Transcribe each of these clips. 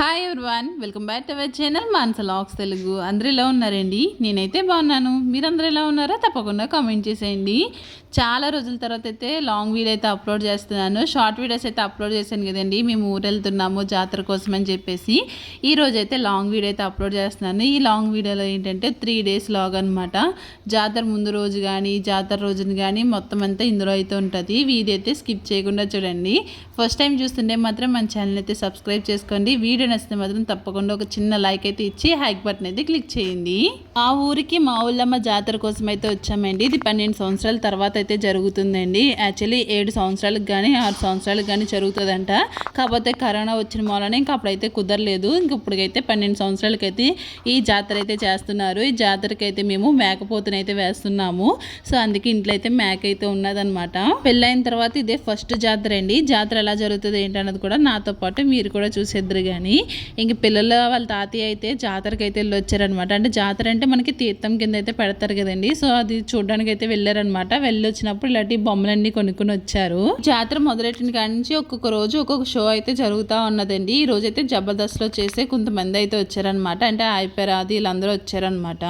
Hi everyone, welcome back to our channel Manasa vlogs Telugu. అందరూ ఎలా ఉన్నారండి? నేనైతే బాగున్నాను. మీరందరూ ఎలా ఉన్నారో తప్పకుండా కామెంట్ చేసేయండి. చాలా రోజుల తర్వాత అయితే లాంగ్ వీడియో అయితే అప్లోడ్ చేస్తున్నాను. షార్ట్ వీడియోస్ అయితే అప్లోడ్ చేశాను కదండి, మేము ఊరు వెళ్తున్నాము జాతర కోసం అని చెప్పేసి. ఈరోజు అయితే లాంగ్ వీడియో అయితే అప్లోడ్ చేస్తున్నాను. ఈ లాంగ్ వీడియోలో ఏంటంటే 3 days లాగ్ అనమాట. జాతర ముందు రోజు కానీ జాతర రోజున కానీ మొత్తం అంతా ఇందులో అయితే ఉంటుంది. వీడియో అయితే స్కిప్ చేయకుండా చూడండి. ఫస్ట్ టైం చూస్తుంటే మాత్రం మన ఛానల్ అయితే సబ్స్క్రైబ్ చేసుకోండి. వీడియో నచ్చితే మాత్రం తప్పకుండా ఒక చిన్న లైక్ అయితే ఇచ్చి హైక్ బటన్ అయితే క్లిక్ చేయండి. మా ఊరికి మా ఊళ్ళమ్మ జాతర కోసం అయితే వచ్చామండి. ఇది 12 సంవత్సరాల తర్వాత అయితే జరుగుతుందండి. యాక్చువల్లీ 7 సంవత్సరాలకు కానీ 6 సంవత్సరాలకు కానీ జరుగుతుందంట. కాకపోతే కరోనా వచ్చిన మూలనే ఇంకా అప్పుడైతే కుదరలేదు. ఇంక ఇప్పటికైతే 12 సంవత్సరాలకైతే ఈ జాతర అయితే చేస్తున్నారు. ఈ జాతరకి అయితే మేము మేకపోతునైతే వేస్తున్నాము. సో అందుకే ఇంట్లో అయితే మేక అయితే ఉన్నదనమాట. పెళ్ళైన తర్వాత ఇదే ఫస్ట్ జాతర అండి. జాతర ఎలా జరుగుతుంది ఏంటన్నది కూడా నాతో పాటు మీరు కూడా చూసేద్దరు. కానీ ఇంక పిల్లల వాళ్ళ తాతయ్య అయితే జాతరకి అయితే వెళ్ళి వచ్చారనమాట. అంటే జాతర అంటే మనకి తీర్థం కింద అయితే పెడతారు కదండి. సో అది చూడడానికి అయితే వెళ్ళారనమాట. వెళ్ళి వచ్చినప్పుడు ఇలాంటి బొమ్మలన్నీ కొనుక్కొని వచ్చారు. జాతర మొదలెట్టిన కాడి నుంచి ఒక్కొక్క రోజు ఒక్కొక్క షో అయితే జరుగుతూ ఉన్నదండి. ఈ రోజు అయితే జబర్దస్త్లో చేసే కొంతమంది అయితే వచ్చారనమాట. అంటే అయిపోయారు అది వీళ్ళందరూ వచ్చారనమాట.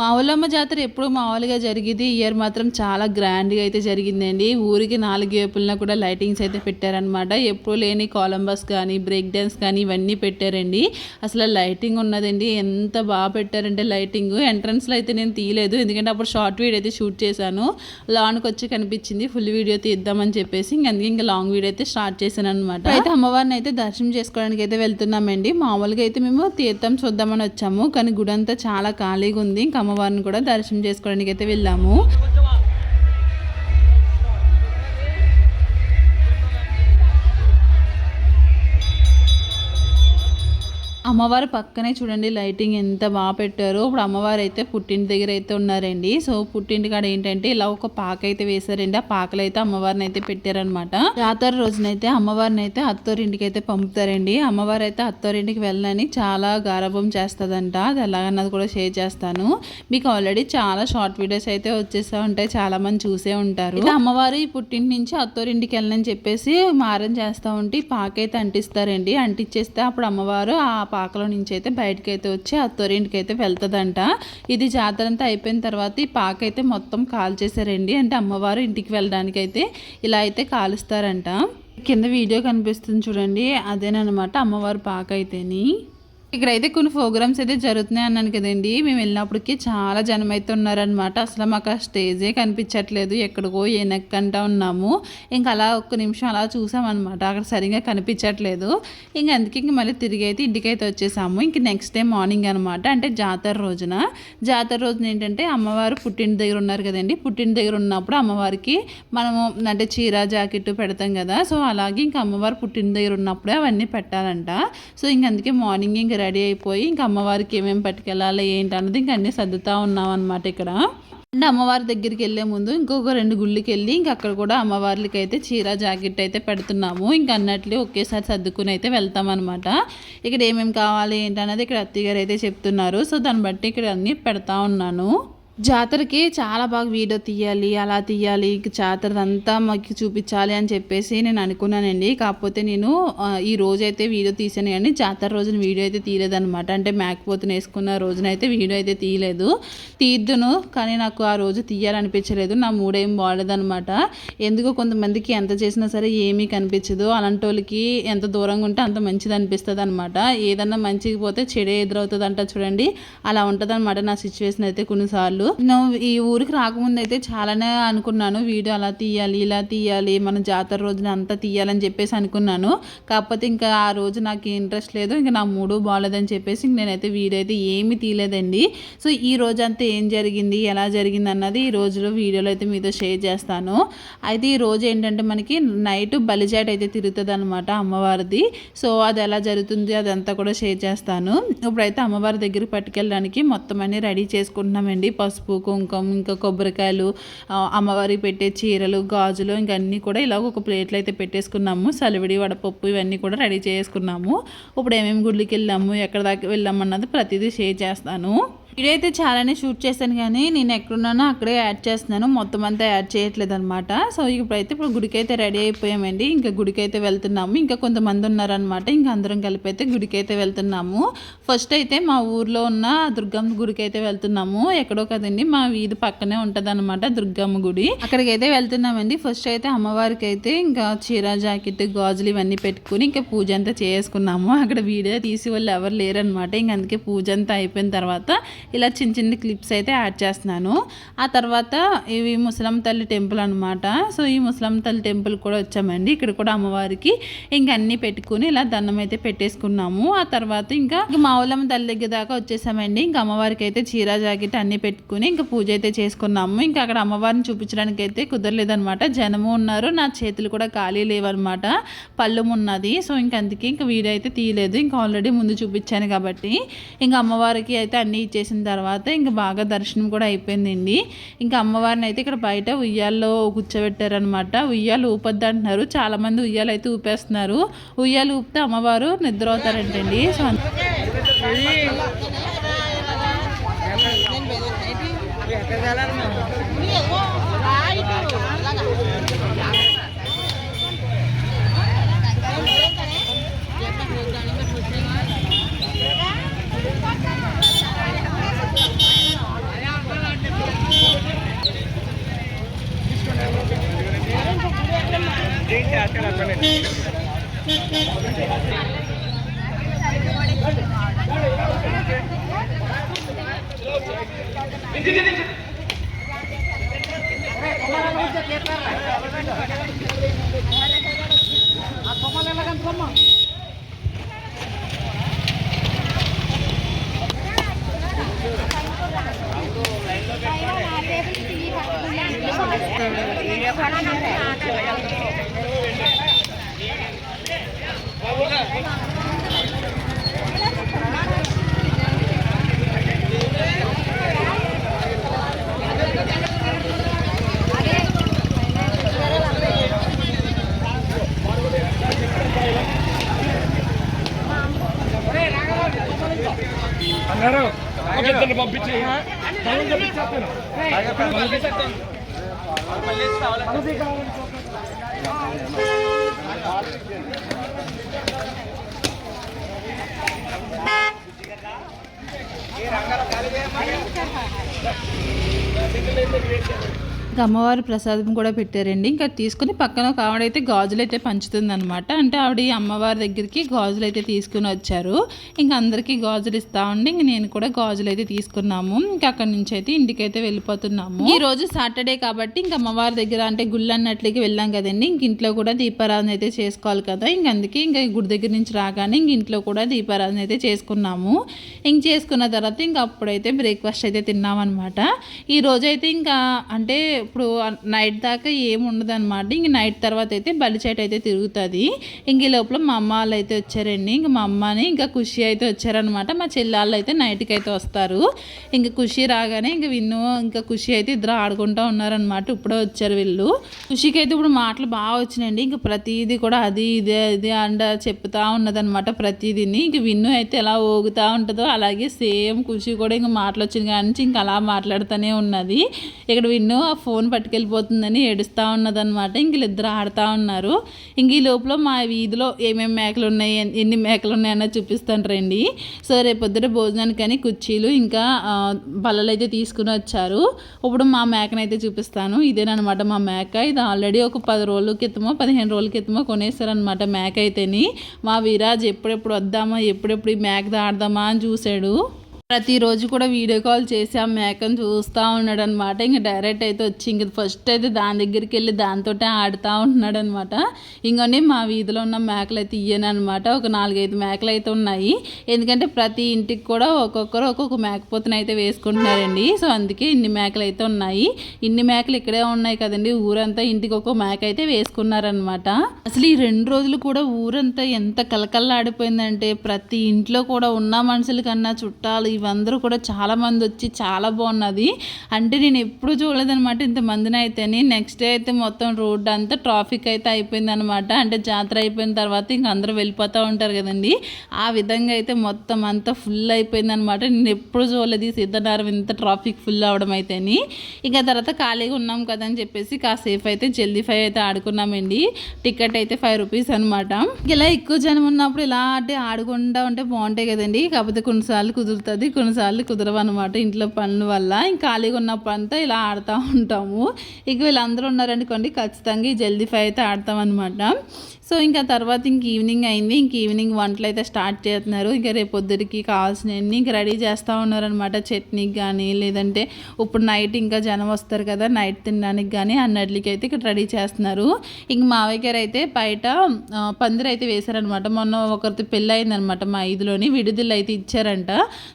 మా ఊళ్ళమ్మ జాతర ఎప్పుడు మామూలుగా జరిగింది. ఇయర్ మాత్రం చాలా గ్రాండ్గా అయితే జరిగిందండి. ఊరికి 4 వైపులన కూడా లైటింగ్స్ అయితే పెట్టారనమాట. ఎప్పుడు లేని కొలంబస్ కానీ బ్రేక్ డ్యాన్స్ కానీ ఇవన్నీ పెట్టారండి. అసలు లైటింగ్ ఉన్నదండి. ఎంత బాగా పెట్టారంటే లైటింగ్. ఎంట్రన్స్లో అయితే నేను తీయలేదు, ఎందుకంటే అప్పుడు షార్ట్ వీడియో అయితే షూట్ చేశాను. లాన్కి వచ్చి కనిపించింది, ఫుల్ వీడియో తీద్దామని చెప్పేసి అందుకే ఇంకా లాంగ్ వీడియో అయితే స్టార్ట్ చేశాను అనమాట. అయితే అమ్మవారిని అయితే దర్శనం చేసుకోవడానికి అయితే వెళ్తున్నామండి. మామూలుగా అయితే మేము తీర్థం చూద్దామని వచ్చాము, కానీ గుడి అంతా చాలా ఖాళీగా ఉంది. ఇంకా అమ్మవారిని కూడా దర్శనం చేసుకోవడానికి అయితే వెళ్ళాము. అమ్మవారు పక్కనే చూడండి లైటింగ్ ఎంత బాగా పెట్టారో. ఇప్పుడు అమ్మవారు అయితే పుట్టింటి దగ్గర అయితే ఉన్నారండి. సో పుట్టింటి కాడ ఏంటంటే ఇలా ఒక పాక అయితే వేశారండి. ఆ పాకలు అయితే అమ్మవారిని అయితే పెట్టారనమాట. జాతర రోజునైతే అమ్మవారిని అయితే అత్తోరింటికి అయితే పంపుతారండి. అమ్మవారు అయితే అత్తోరింటికి వెళ్ళని చాలా గారాబం చేస్తుందంట. అది ఎలాగన్నది కూడా షేర్ చేస్తాను మీకు. ఆల్రెడీ చాలా షార్ట్ వీడియోస్ అయితే వచ్చేస్తూ ఉంటాయి, చాలా మంది చూసే ఉంటారు. అమ్మవారు ఈ పుట్టింటి నుంచి అత్తోరింటికి వెళ్ళని చెప్పేసి మారం చేస్తూ ఉంటే పాక అయితే అంటిస్తారండి. అంటించేస్తే అప్పుడు అమ్మవారు ఆ పాకలో నుంచి అయితే బయటకి అయితే వచ్చి అత్తోరింటికి అయితే వెళ్తుందంట. ఇది జాతర అంతా అయిపోయిన తర్వాత ఈ పాక అయితే మొత్తం కాల్చేశారండి. అంటే అమ్మవారు ఇంటికి వెళ్ళడానికి అయితే ఇలా అయితే కాలుస్తారంట. కింద వీడియో కనిపిస్తుంది చూడండి, అదేనమాట అమ్మవారు పాక అయితేని. ఇక్కడైతే కొన్ని ప్రోగ్రామ్స్ అయితే జరుగుతున్నాయి అన్నాను కదండి. మేము వెళ్ళినప్పటికీ చాలా జనం అయితే ఉన్నారనమాట. అసలు మాకు ఆ స్టేజే కనిపించట్లేదు, ఎక్కడికో ఏనక్కంటా ఉన్నాము. ఇంకా అలా ఒక్క నిమిషం అలా చూసామన్నమాట, అక్కడ సరిగ్గా కనిపించట్లేదు. ఇంక అందుకే ఇంక మళ్ళీ తిరిగి అయితే ఇంటికైతే వచ్చేసాము. ఇంక నెక్స్ట్ డే మార్నింగ్ అనమాట, అంటే జాతర రోజున. జాతర రోజున ఏంటంటే అమ్మవారు పుట్టింటి దగ్గర ఉన్నారు కదండి. పుట్టింటి దగ్గర ఉన్నప్పుడు అమ్మవారికి మనము అంటే చీర జాకెట్ పెడతాం కదా. సో అలాగే ఇంకా అమ్మవారు పుట్టింటి దగ్గర ఉన్నప్పుడే అవన్నీ పెట్టాలంట. సో ఇంక అందుకే మార్నింగ్ ఇంక రెడీ అయిపోయి ఇంకా అమ్మవారికి ఏమేమి పట్టుకెళ్ళాలి ఏంటి అన్నది ఇంక అన్నీ సర్దుతూ ఉన్నాం అనమాట. ఇక్కడ అంటే అమ్మవారి దగ్గరికి వెళ్ళే ముందు ఇంకొక 2 గుళ్ళకి వెళ్ళి ఇంక అక్కడ కూడా అమ్మవార్లకి అయితే చీర జాకెట్ అయితే పెడుతున్నాము. ఇంక అన్నట్లు ఒకేసారి సర్దుకుని అయితే వెళ్తామన్నమాట. ఇక్కడ ఏమేమి కావాలి ఏంటన్నది ఇక్కడ అత్తయ్య గారు అయితే చెప్తున్నారు. సో దాన్ని బట్టి ఇక్కడ అన్నీ పెడతా ఉన్నాను. జాతరకి చాలా బాగా వీడియో తీయాలి, అలా తీయాలి, జాతర అంతా మాకు చూపించాలి అని చెప్పేసి నేను అనుకున్నానండి. కాకపోతే నేను ఈ రోజైతే వీడియో తీసాను, కానీ జాతర రోజున వీడియో అయితే తీయలేదనమాట. అంటే మేకపోతుని వేసుకున్న రోజునైతే వీడియో అయితే తీయలేదు. తీద్దును, కానీ నాకు ఆ రోజు తీయాలనిపించలేదు. నా మూడేం బాగలేదనమాట. ఎందుకో కొంతమందికి ఎంత చేసినా సరే ఏమీ కనిపించదు. అలాంటి వాళ్ళకి ఎంత దూరంగా ఉంటే అంత మంచిది అనిపిస్తుంది అనమాట. ఏదన్నా మంచిగా పోతే చెడే ఎదురవుతుంది అంట చూడండి, అలా ఉంటుంది అనమాట నా సిచ్యువేషన్ అయితే కొన్నిసార్లు. నేను ఈ ఊరికి రాకముందు అయితే చాలానే అనుకున్నాను, వీడియో అలా తీయాలి ఇలా తీయాలి మన జాతర రోజున అంతా తీయాలని చెప్పేసి అనుకున్నాను. కాకపోతే ఇంకా ఆ రోజు నాకు ఇంట్రెస్ట్ లేదు, ఇంకా నా మూడు బాగాలేదని చెప్పేసి నేనైతే వీడియో అయితే ఏమీ తీయలేదండి. సో ఈ రోజు అంతా ఏం జరిగింది ఎలా జరిగింది అన్నది ఈ రోజులో వీడియోలో అయితే మీతో షేర్ చేస్తాను. అయితే ఈ రోజు ఏంటంటే మనకి నైట్ బలిజాట్ అయితే తిరుగుతుంది అనమాట అమ్మవారిది. సో అది ఎలా జరుగుతుంది అదంతా కూడా షేర్ చేస్తాను. ఇప్పుడైతే అమ్మవారి దగ్గరికి పట్టుకెళ్ళడానికి మొత్తం అన్ని రెడీ చేసుకుంటున్నామండి. పసుపు కుంకుమ ఇంకా కొబ్బరికాయలు, అమ్మవారికి పెట్టే చీరలు గాజులు ఇంకా అన్నీ కూడా ఇలా ఒక ప్లేట్లో అయితే పెట్టేసుకున్నాము. సలివిడి వడపప్పు ఇవన్నీ కూడా రెడీ చేసుకున్నాము. ఇప్పుడు ఏమేమి గుడికి వెళ్ళాము ఎక్కడ దాకా వెళ్ళాము అన్నది ప్రతిదీ షేర్ చేస్తాను. వీడియో అయితే చాలానే షూట్ చేశాను కానీ నేను ఎక్కడున్నానో అక్కడే యాడ్ చేస్తున్నాను, మొత్తం అంతా యాడ్ చేయట్లేదు అనమాట. సో ఇప్పుడు గుడికి అయితే రెడీ అయిపోయామండి. ఇంకా గుడికి అయితే వెళ్తున్నాము. ఇంకా కొంతమంది ఉన్నారనమాట, ఇంకా అందరం కలిపి అయితే గుడికి అయితే వెళ్తున్నాము. ఫస్ట్ అయితే మా ఊర్లో ఉన్న దుర్గమ్మ గుడికి అయితే వెళ్తున్నాము. ఎక్కడో కదండి మా వీధి పక్కనే ఉంటుంది అనమాట దుర్గమ్మ గుడి. అక్కడికి అయితే వెళ్తున్నామండి. ఫస్ట్ అయితే అమ్మవారికి అయితే ఇంకా చీర జాకెట్ గాజులు ఇవన్నీ పెట్టుకుని ఇంకా పూజ అంతా చేసుకున్నాము. అక్కడ వీడియో తీసి వాళ్ళు ఎవరు లేరనమాట. ఇంక అందుకే పూజ అంతా అయిపోయిన తర్వాత ఇలా చిన్న చిన్న క్లిప్స్ అయితే యాడ్ చేస్తున్నాను. ఆ తర్వాత ఇవి ముసలమ్మ తల్లి టెంపుల్ అనమాట. సో ఈ ముసలమ్మ తల్లి టెంపుల్ కూడా వచ్చామండి. ఇక్కడ కూడా అమ్మవారికి ఇంకా అన్నీ పెట్టుకుని ఇలా దండం అయితే పెట్టేసుకున్నాము. ఆ తర్వాత ఇంకా మావులమ్మ తల్లి దగ్గర దాకా వచ్చేసామండి. ఇంకా అమ్మవారికి అయితే చీర జాకెట్ అన్నీ పెట్టుకుని ఇంకా పూజ అయితే చేసుకున్నాము. ఇంకా అక్కడ అమ్మవారిని చూపించడానికి అయితే కుదరలేదనమాట, జనము ఉన్నారు, నా చేతులు కూడా ఖాళీ లేవన్నమాట, పళ్ళుము ఉన్నది. సో అందుకే ఇంకా వీడియో అయితే తీయలేదు, ఇంకా ఆల్రెడీ ముందు చూపించాను కాబట్టి. ఇంకా అమ్మవారికి అయితే అన్నీ ఇచ్చేసిన తర్వాత ఇంకా బాగా దర్శనం కూడా అయిపోయిందండి. ఇంకా అమ్మవారిని అయితే ఇక్కడ బయట ఉయ్యాల్లో కూర్చోబెట్టారనమాట. ఉయ్యాలు ఊపొద్దు అంటున్నారు, చాలామంది ఉయ్యాలు అయితే ఊపేస్తున్నారు. ఉయ్యాలు ఊపితే అమ్మవారు నిద్ర అవుతారంటండి. సో పంపించి ఇంకా అమ్మవారి ప్రసాదం కూడా పెట్టారండి. ఇంకా తీసుకుని పక్కన ఒక ఆవిడైతే గాజులు అయితే పంచుతుంది అనమాట. అంటే ఆవిడ అమ్మవారి దగ్గరికి గాజులు అయితే తీసుకుని వచ్చారు. ఇంకా అందరికీ గాజులు ఇస్తా ఉండి ఇంక నేను కూడా గాజులు అయితే తీసుకున్నాము. ఇంకా అక్కడి నుంచి అయితే ఇంటికైతే వెళ్ళిపోతున్నాము. ఈ రోజు సాటర్డే కాబట్టి ఇంకా అమ్మవారి దగ్గర అంటే గుళ్ళు అన్నట్లకి వెళ్ళాం కదండి. ఇంక ఇంట్లో కూడా దీపారాధన అయితే చేసుకోవాలి కదా. ఇంక అందుకే ఇంకా గుడి దగ్గర నుంచి రాగానే ఇంక ఇంట్లో కూడా దీపారాధన అయితే చేసుకున్నాము. ఇంక చేసుకున్న తర్వాత ఇంకా అప్పుడైతే బ్రేక్ఫాస్ట్ అయితే తిన్నామన్నమాట. ఈ రోజైతే ఇంకా అంటే ఇప్పుడు నైట్ దాకా ఏమి ఉండదు అనమాట. ఇంక నైట్ తర్వాత అయితే బలిచేట అయితే తిరుగుతుంది. ఇంక ఈ లోపల మా అమ్మ వాళ్ళు అయితే వచ్చారండి. ఇంక మా అమ్మని ఇంకా ఖుషి అయితే వచ్చారనమాట. మా చెల్లెళ్ళు అయితే నైట్కి అయితే వస్తారు. ఇంక ఖుషి రాగానే ఇంక విన్ను ఇంకా ఖుషి అయితే ఇద్దరు ఆడుకుంటూ ఉన్నారనమాట. ఇప్పుడే వచ్చారు వీళ్ళు. ఖుషికి అయితే ఇప్పుడు మాటలు బాగా వచ్చినాయండి. ఇంక ప్రతిదీ కూడా అది ఇదే ఇది అండ చెప్తా ఉన్నదనమాట ప్రతిదీని. ఇంక విన్ను అయితే ఎలా ఊగుతూ ఉంటుందో అలాగే సేమ్ ఖుషి కూడా ఇంక మాటలు వచ్చిన కానీ ఇంక అలా మాట్లాడుతూనే ఉన్నది. ఇక్కడ విన్ను ఆ ఫోన్ పట్టుకెళ్ళిపోతుందని ఏడుస్తూ ఉన్నదనమాట. ఇంక వీళ్ళిద్దరు ఆడుతూ ఉన్నారు. ఇంక ఈ లోపల మా వీధిలో ఏమేమి మేకలు ఉన్నాయి ఎన్ని మేకలు ఉన్నాయన్నది చూపిస్తాను రండి. సో రేపొద్దుట భోజనానికి కానీ కుర్చీలు ఇంకా బల్లలు అయితే తీసుకుని వచ్చారు. ఇప్పుడు మా మేకనైతే చూపిస్తాను. ఇదేనమాట మా మేక. ఇది ఆల్రెడీ ఒక 10 రోజుల క్రితమో 15 రోజుల క్రితమో కొనేసారనమాట మేక అయితేని. మా విరాజ్ ఎప్పుడెప్పుడు వద్దామా ఎప్పుడెప్పుడు ఈ మేక ఆడదామా అని చూశాడు. ప్రతిరోజు కూడా వీడియో కాల్ చేసి ఆ మేకను చూస్తూ ఉన్నాడు అనమాట. ఇంక డైరెక్ట్ అయితే వచ్చి ఇంక ఫస్ట్ అయితే దాని దగ్గరికి వెళ్ళి దాంతో ఆడుతూ ఉంటున్నాడు అనమాట. ఇంకొన్ని మా వీధిలో ఉన్న మేకలు అయితే ఇయ్యనమాట. ఒక 4-5 మేకలు అయితే ఉన్నాయి. ఎందుకంటే ప్రతి ఇంటికి కూడా ఒక్కొక్కరు ఒక్కొక్క మేకపోతుని అయితే వేసుకుంటున్నారండి. సో అందుకే ఇన్ని మేకలు అయితే ఉన్నాయి. ఇన్ని మేకలు ఇక్కడే ఉన్నాయి కదండి, ఊరంతా ఇంటికి ఒక్కో మేక అయితే వేసుకున్నారనమాట. అసలు ఈ 2 రోజులు కూడా ఊరంతా ఎంత కలకల్లాడిపోయిందంటే ప్రతి ఇంట్లో కూడా ఉన్న మనుషుల కన్నా చుట్టాలు ఇవందరూ కూడా చాలామంది వచ్చి చాలా బాగున్నది. అంటే నేను ఎప్పుడు చూడలేదనమాట ఇంతమందిని అయితేని. నెక్స్ట్ డే అయితే మొత్తం రోడ్డు అంతా ట్రాఫిక్ అయితే అయిపోయిందనమాట. అంటే జాతర అయిపోయిన తర్వాత ఇంక అందరూ వెళ్ళిపోతూ ఉంటారు కదండి, ఆ విధంగా అయితే మొత్తం అంతా ఫుల్ అయిపోయిందనమాట. నేను ఎప్పుడు చూడలేదు ఈ సిద్ధనారం ఇంత ట్రాఫిక్ ఫుల్ అవడం అయితేని. ఇంకా తర్వాత ఖాళీగా ఉన్నాం కదా అని చెప్పేసి కాసేపు అయితే జల్దీ ఫై అయితే ఆడుకున్నామండి. టికెట్ అయితే 5 రూపీస్ అనమాట. ఇలా ఎక్కువ జనం ఉన్నప్పుడు ఇలా అంటే ఆడుకుంటూ ఉంటే బాగుంటాయి కదండి. కాకపోతే కొన్నిసార్లు కుదురుతుంది, కొన్నిసార్లు కుదరవు అనమాట ఇంట్లో పనుల వల్ల. ఇంకా ఖాళీగా ఉన్నప్పుడు అంతా ఇలా ఆడుతూ ఉంటాము. ఇక వీళ్ళందరూ ఉన్నారనుకోండి ఖచ్చితంగా ఈ జల్దీ ఫై అయితే ఆడతాం అనమాట. సో ఇంకా తర్వాత ఇంక ఈవినింగ్ అయింది. ఇంక ఈవినింగ్ వంటలు అయితే స్టార్ట్ చేస్తున్నారు. ఇంకా రేపు పొద్దుడికి కావాల్సినవన్నీ ఇంక రెడీ చేస్తూ ఉన్నారనమాట. చట్నీకి కానీ లేదంటే ఇప్పుడు నైట్ ఇంకా జనం వస్తారు కదా నైట్ తినడానికి కానీ అన్నట్లకి అయితే ఇక్కడ రెడీ చేస్తున్నారు. ఇంక మావయ్య గారు అయితే బయట పందిరి అయితే వేశారనమాట. మొన్న ఒకరితో పెళ్ళి అయిందనమాట మా ఐదులోని, విడుదల అయితే ఇచ్చారంట.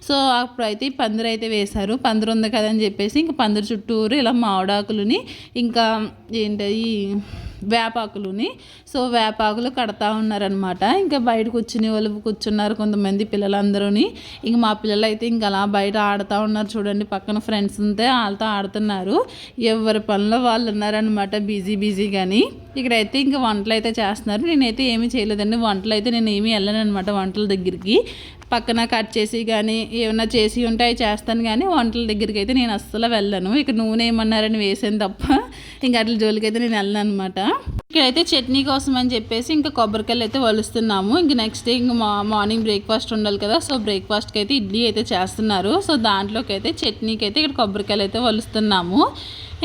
సో అప్పుడు అయితే పందిరి అయితే వేశారు. పందిరి ఉంది కదని చెప్పేసి ఇంక పందిరి చుట్టూరు ఇలా మామిడాకులని ఇంకా ఏంటి వేపాకులని, సో వేపాకులు కడతా ఉన్నారనమాట. ఇంకా బయట కూర్చుని వాళ్ళు కూర్చున్నారు కొంతమంది పిల్లలందరూని. ఇంక మా పిల్లలు అయితే ఇంక అలా బయట ఆడుతూ ఉన్నారు చూడండి. పక్కన ఫ్రెండ్స్ ఉంటే వాళ్ళతో ఆడుతున్నారు. ఎవరి పనిలో వాళ్ళు ఉన్నారనమాట, బిజీగాని. ఇక్కడైతే ఇంకా వంటలు అయితే చేస్తున్నారు. నేనైతే ఏమీ చేయలేదండి వంటలు అయితే. నేను ఏమీ వెళ్ళను అనమాట వంటల దగ్గరికి. పక్కన కట్ చేసి కానీ ఏమన్నా చేసి ఉంటే అవి చేస్తాను, కానీ వంటల దగ్గరికి అయితే నేను అస్సలు వెళ్ళను. ఇక నూనె ఏమన్నారని వేసాను తప్ప ఇంకా అట్ల జోలికి అయితే నేను వెళ్ళను అనమాట. ఇక్కడైతే చట్నీ కోసం అని చెప్పేసి ఇంకా కొబ్బరికాయలు అయితే వలుస్తున్నాము. ఇంక నెక్స్ట్ డే ఇంకా మార్నింగ్ బ్రేక్ఫాస్ట్ ఉండాలి కదా, సో బ్రేక్ఫాస్ట్కి అయితే ఇడ్లీ అయితే చేస్తున్నారు. సో దాంట్లోకి అయితే చట్నీకి అయితే ఇక్కడ కొబ్బరికాయలు అయితే వలుస్తున్నాము.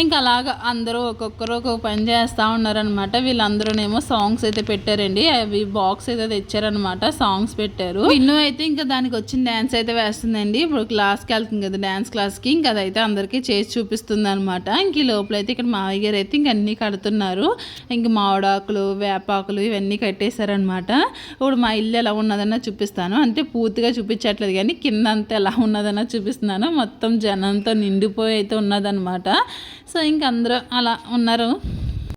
ఇంకా అలాగా అందరూ ఒక్కొక్కరు ఒక్కొక్క పని చేస్తూ ఉన్నారనమాట. వీళ్ళందరూనేమో సాంగ్స్ అయితే పెట్టారండి. అవి బాక్స్ అయితే తెచ్చారనమాట, సాంగ్స్ పెట్టారు. ఇన్ను అయితే ఇంకా దానికి వచ్చిన డ్యాన్స్ అయితే వేస్తుందండి. ఇప్పుడు క్లాస్కి వెళ్తుంది కదా డ్యాన్స్ క్లాస్కి, ఇంకా అదైతే అందరికీ చేసి చూపిస్తుంది అనమాట. ఇంక ఈ లోపలైతే ఇక్కడ మావయ్య గారు అయితే ఇంక అన్నీ కడుతున్నారు. ఇంక మామిడాకులు వేపాకులు ఇవన్నీ కట్టేశారనమాట. ఇప్పుడు మా ఇల్లు ఎలా ఉన్నదన్నా చూపిస్తాను. అంటే పూర్తిగా చూపించట్లేదు కానీ కింద అంతా ఎలా ఉన్నదన్నా చూపిస్తున్నాను. మొత్తం జనంతో నిండిపోయి అయితే ఉన్నదనమాట. సో ఇంక అందరూ అలా ఉన్నారు.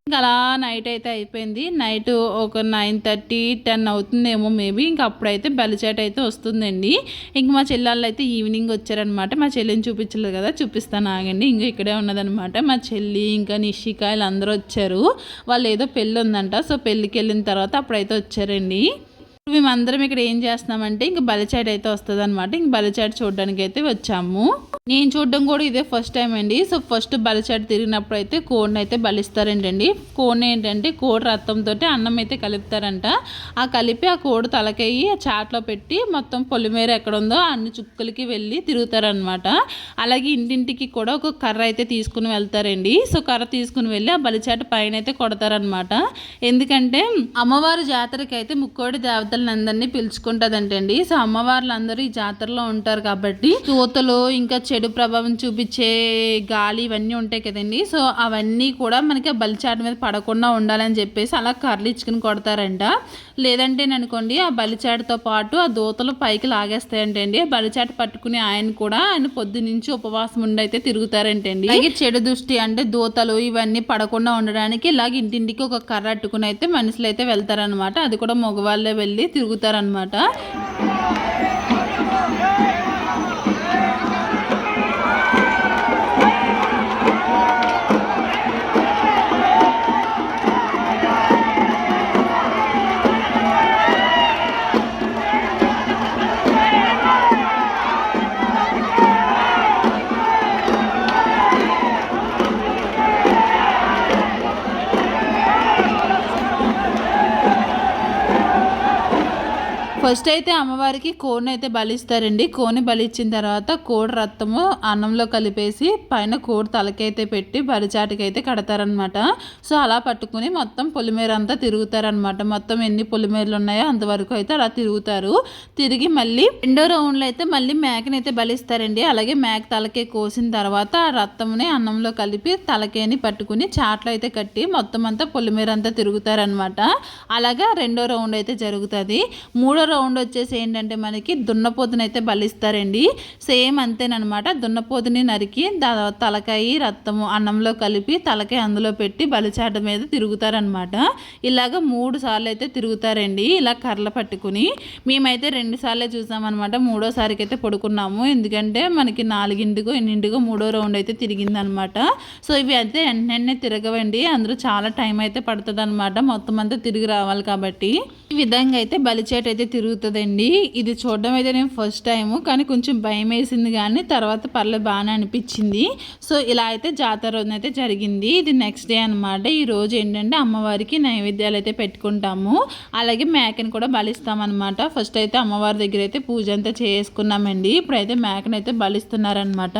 ఇంకా అలా నైట్ అయితే అయిపోయింది. నైట్ ఒక 9:30, 10 అవుతుందేమో మేబీ. ఇంక అప్పుడైతే బలిచేట అయితే వస్తుందండి. ఇంక మా చెల్లెళ్ళు అయితే ఈవినింగ్ వచ్చారనమాట. మా చెల్లిని చూపించలేదు కదా, చూపిస్తాను ఆగండి. ఇంకా ఇక్కడే ఉన్నదనమాట మా చెల్లి ఇంకా నిషిక వీళ్ళందరూ వచ్చారు. వాళ్ళు ఏదో పెళ్ళి ఉందంట, సో పెళ్ళికి వెళ్ళిన తర్వాత అప్పుడైతే వచ్చారండి. మేమందరం ఇక్కడ ఏం చేస్తున్నామంటే ఇంక బలిచాట్ అయితే వస్తుంది అనమాట. ఇంక బలిచాట్ చూడడానికి అయితే వచ్చాము. నేను చూడడం కూడా ఇదే ఫస్ట్ టైం అండి. సో ఫస్ట్ బలిచాట్ తిరిగినప్పుడు అయితే కోడిని అయితే బలిస్తారంటండి. కోడిని ఏంటంటే కోడి రక్తంతో అన్నం అయితే కలుపుతారంట. ఆ కలిపి ఆ కోడి తలకయ్యి ఆ చాట్లో పెట్టి మొత్తం పొలిమేర ఎక్కడ ఉందో అన్ని చుక్కలకి వెళ్ళి తిరుగుతారనమాట. అలాగే ఇంటింటికి కూడా ఒక కర్ర అయితే తీసుకుని వెళ్తారండి. సో కర్ర తీసుకుని వెళ్ళి ఆ బలిచాట పైన అయితే కొడతారనమాట. ఎందుకంటే అమ్మవారి జాతరకి అయితే ముక్కోడి దేవతలందరినీ పిలుచుకుంటుందంటండి. సో అమ్మవార్లు అందరూ ఈ జాతరలో ఉంటారు కాబట్టి తూతలు ఇంకా చెడు ప్రభావం చూపించే గాలి ఇవన్నీ ఉంటాయి కదండి. సో అవన్నీ కూడా మనకి ఆ బలిచాట మీద పడకుండా ఉండాలని చెప్పేసి అలా కర్రలు ఇచ్చుకుని కొడతారంట. లేదంటే అనుకోండి ఆ బలిచాటతో పాటు ఆ దూతలు పైకి లాగేస్తాయంటండి. ఆ బలిచాట పట్టుకుని ఆయన పొద్దు నుంచి ఉపవాసం ఉండి అయితే తిరుగుతారంటండి. అలాగే చెడు దృష్టి అంటే దూతలు ఇవన్నీ పడకుండా ఉండడానికి ఇలాగ ఇంటింటికి ఒక కర్ర అట్టుకుని అయితే మనుషులు అయితే వెళ్తారనమాట. అది కూడా మగవాళ్ళే వెళ్ళి తిరుగుతారనమాట. ఫస్ట్ అయితే అమ్మవారికి కోడిని అయితే బలిస్తారండి. కోడిని బలిచ్చిన తర్వాత కోడి రక్తము అన్నంలో కలిపేసి పైన కోడి తలకైతే పెట్టి బలిచాటికి అయితే కడతారనమాట. సో అలా పట్టుకుని మొత్తం పొలిమేర అంతా తిరుగుతారనమాట. మొత్తం ఎన్ని పొలిమేరలు ఉన్నాయో అంతవరకు అయితే అలా తిరుగుతారు. తిరిగి మళ్ళీ రెండో రౌండ్లో అయితే మళ్ళీ మేకని అయితే బలిస్తారండి. అలాగే మేక తలకే కోసిన తర్వాత ఆ రక్తంని అన్నంలో కలిపి తలకేని పట్టుకుని చాట్లో అయితే కట్టి మొత్తం అంతా పొలిమేర అంతా తిరుగుతారనమాట. అలాగా రెండో రౌండ్ అయితే జరుగుతుంది. మూడో రౌండ్ వచ్చేసి ఏంటంటే మనకి దున్నపోతుని అయితే బలిస్తారండి. సేమ్ అంతేనమాట. దున్నపోతుని నరికి తలకాయ రక్తము అన్నంలో కలిపి తలకాయ అందులో పెట్టి బలిచాట మీద తిరుగుతారనమాట. ఇలాగ 3 సార్లు అయితే తిరుగుతారండి ఇలా కర్రలు పట్టుకుని. మేమైతే 2 సార్లే చూసామన్నమాట. మూడోసారికి అయితే పడుకున్నాము. ఎందుకంటే మనకి 4ంటికో 8ంటికో మూడో రౌండ్ అయితే తిరిగిందనమాట. సో ఇవి అయితే వెంటనే తిరగవండి. అందులో చాలా టైం అయితే పడుతుంది అనమాట. మొత్తం అంతా తిరిగి రావాలి కాబట్టి ఈ విధంగా అయితే బలిచేట అయితే తిరుగుతుందండి. ఇది చూడడం అయితే నేను ఫస్ట్ టైము, కానీ కొంచెం భయం వేసింది, కానీ తర్వాత పర్లేదు బాగానే అనిపించింది. సో ఇలా అయితే జాతర రోజున అయితే జరిగింది. ఇది నెక్స్ట్ డే అనమాట. ఈ రోజు ఏంటంటే అమ్మవారికి నైవేద్యాలు అయితే పెట్టుకుంటాము. అలాగే మేకని కూడా బలిస్తామన్నమాట. ఫస్ట్ అయితే అమ్మవారి దగ్గర అయితే పూజ అంతా చేసుకున్నామండి. ఇప్పుడైతే మేకని అయితే బలిస్తున్నారనమాట.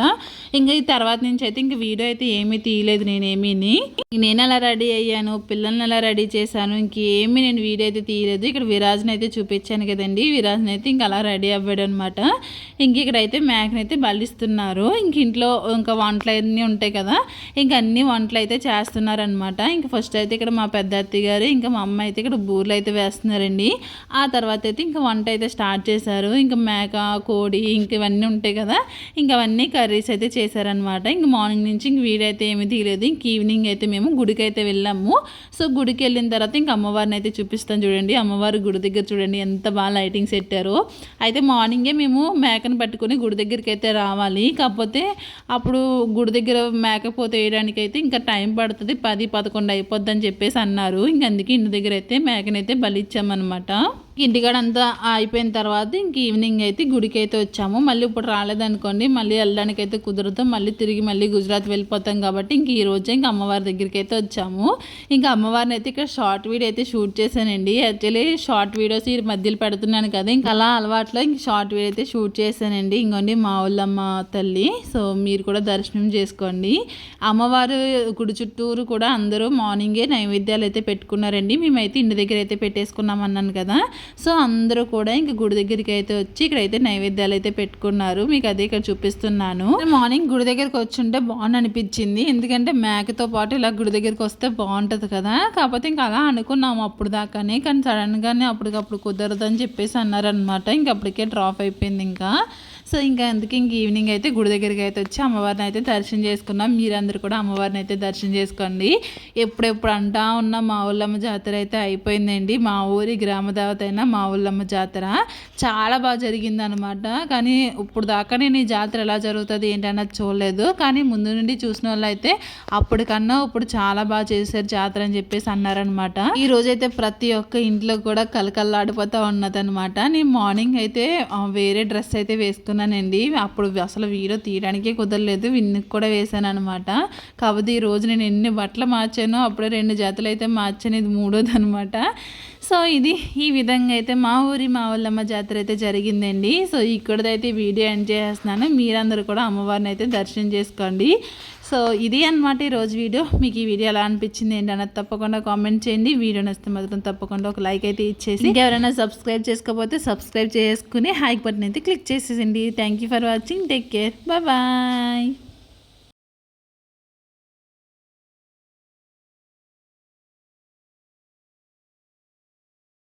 ఇంకా ఈ తర్వాత నుంచి అయితే ఇంక వీడియో అయితే ఏమీ తీయలేదు నేను ఎలా రెడీ అయ్యాను, పిల్లల్ని ఎలా రెడీ చేశాను, ఇంకేమీ నేను వీడియో అయితే తీయలేదు. ఇక్కడ విరాజ్ని అయితే చూపించాను కదండి. విరాజ్ని అయితే ఇంక అలా రెడీ అవ్వడం అనమాట. ఇంక ఇక్కడైతే మేకని అయితే బలిస్తున్నారు. ఇంక ఇంట్లో ఇంకా వంటలు అన్నీ ఉంటాయి కదా, ఇంక అన్ని వంటలు అయితే చేస్తున్నారనమాట. ఇంక ఫస్ట్ అయితే ఇక్కడ మా పెద్ద అత్తయ్య గారు ఇంకా మా అమ్మ అయితే ఇక్కడ బూర్లు అయితే వేస్తున్నారండి. ఆ తర్వాత అయితే ఇంకా వంట అయితే స్టార్ట్ చేశారు. ఇంకా మేక, కోడి ఇంక ఇవన్నీ ఉంటాయి కదా, ఇంకా అవన్నీ కర్రీస్ అయితే చేశారనమాట. ఇంక మార్నింగ్ నుంచి ఇంక వీడియో అయితే ఏమీ తీయలేదు. ఇంక ఈవినింగ్ అయితే మేము గుడికి అయితే వెళ్ళాము. సో గుడికి వెళ్ళిన తర్వాత ఇంక అమ్మవారిని అయితే చూపిస్తాను చూడండి. అమ్మవారి గుడి దగ్గర చూడండి ఎంత బాగా లైటింగ్స్ పెట్టారో. అయితే మార్నింగే మేము మేకను పట్టుకొని గుడి దగ్గరికి అయితే రావాలి. కాకపోతే అప్పుడు గుడి దగ్గర మేకపోతే వేయడానికి అయితే ఇంకా టైం పడుతుంది, 10-11 అయిపోద్ది అని చెప్పేసి అన్నారు. ఇంక అందుకే ఇంటి దగ్గర అయితే మేకనైతే బలిచ్చామన్నమాట. ఇంటికాడ అంతా అయిపోయిన తర్వాత ఇంక ఈవినింగ్ అయితే గుడికి అయితే వచ్చాము. మళ్ళీ ఇప్పుడు రాలేదనుకోండి మళ్ళీ వెళ్ళడానికి అయితే కుదరదు. మళ్ళీ తిరిగి మళ్ళీ గుజరాత్ వెళ్ళిపోతాం కాబట్టి ఇంక ఈ రోజే ఇంక అమ్మవారి దగ్గరికి అయితే వచ్చాము. ఇంకా అమ్మవారిని అయితే ఇక్కడ షార్ట్ వీడియో అయితే షూట్ చేశానండి. యాక్చువల్లీ షార్ట్ వీడియోస్ ఈ మధ్యలో పెడుతున్నాను కదా, ఇంకా అలా అలవాట్లో ఇంక షార్ట్ వీడియో అయితే షూట్ చేశానండి. ఇంకోండి మా ఊళ్ళమ్మ తల్లి. సో మీరు కూడా దర్శనం చేసుకోండి. అమ్మవారు గుడి చుట్టూరు కూడా అందరూ మార్నింగే నైవేద్యాలు అయితే పెట్టుకున్నారండి. మేమైతే ఇంటి దగ్గర అయితే పెట్టేసుకున్నాం అన్నాను కదా. సో అందరూ కూడా ఇంక గుడి దగ్గరికి అయితే వచ్చి ఇక్కడైతే నైవేద్యాలు అయితే పెట్టుకున్నారు. మీకు అదే ఇక్కడ చూపిస్తున్నాను. మార్నింగ్ గుడి దగ్గరికి వచ్చుంటే బాగుంది అనిపించింది. ఎందుకంటే మేకతో పాటు ఇలా గుడి దగ్గరికి వస్తే బాగుంటుంది కదా. కాకపోతే ఇంకా అలా అనుకున్నాము అప్పుడు దాకానే, కానీ సడన్గానే అప్పటికప్పుడు కుదరదు అని చెప్పేసి అన్నారనమాట. ఇంక అప్పటికే డ్రాప్ అయిపోయింది ఇంకా. సో ఇంకా అందుకే ఇంక ఈవినింగ్ అయితే గుడి దగ్గరికి అయితే వచ్చి అమ్మవారిని అయితే దర్శనం చేసుకున్నాం. మీరందరూ కూడా అమ్మవారిని అయితే దర్శనం చేసుకోండి. ఎప్పుడెప్పుడు అంటా ఉన్న మా ఊళ్ళమ్మ జాతర అయితే అయిపోయిందండి. మా ఊరి గ్రామ దేవత అయినా మా ఊళ్ళమ్మ జాతర చాలా బాగా జరిగింది అనమాట. కానీ ఇప్పుడు దాకా నేను ఈ జాతర ఎలా జరుగుతుంది ఏంటన్నది చూడలేదు. కానీ ముందు నుండి చూసిన వాళ్ళు అయితే అప్పటికన్నా ఇప్పుడు చాలా బాగా చేశారు జాతర అని చెప్పేసి అన్నారనమాట. ఈ రోజైతే ప్రతి ఒక్క ఇంట్లో కూడా కలకల్లాడిపోతూ ఉన్నదనమాట. నేను మార్నింగ్ అయితే వేరే డ్రెస్ అయితే వేసుకున్నానండి. అప్పుడు అసలు వీడియో తీయడానికే కుదరలేదు. విన్నికి కూడా వేసాను అనమాట. కాకపోతే ఈరోజు నేను ఎన్ని బట్టలు మార్చానో అప్పుడే 2 జతలు అయితే మార్చాను. ఇది 3వది అనమాట. సో ఇది ఈ విధంగా అయితే మా ఊళ్ళమ్మ జాతర అయితే జరిగిందండి. సో ఇక్కడైతే వీడియో ఎండ్ చేస్తున్నాను. మీరందరూ కూడా అమ్మవారిని అయితే దర్శనం చేసుకోండి. సో ఇది అన్నమాట ఈరోజు వీడియో. మీకు ఈ వీడియో ఎలా అనిపించింది ఏంటన్నది తప్పకుండా కామెంట్ చేయండి. వీడియో నచ్చితే మాత్రం తప్పకుండా ఒక లైక్ అయితే ఇచ్చేసి, ఇంకెవరైనా సబ్స్క్రైబ్ చేసుకోకపోతే సబ్స్క్రైబ్ చేసుకుని హైక్ బటన్ అయితే క్లిక్ చేసేసండి. Thank you for watching. Take care. Bye.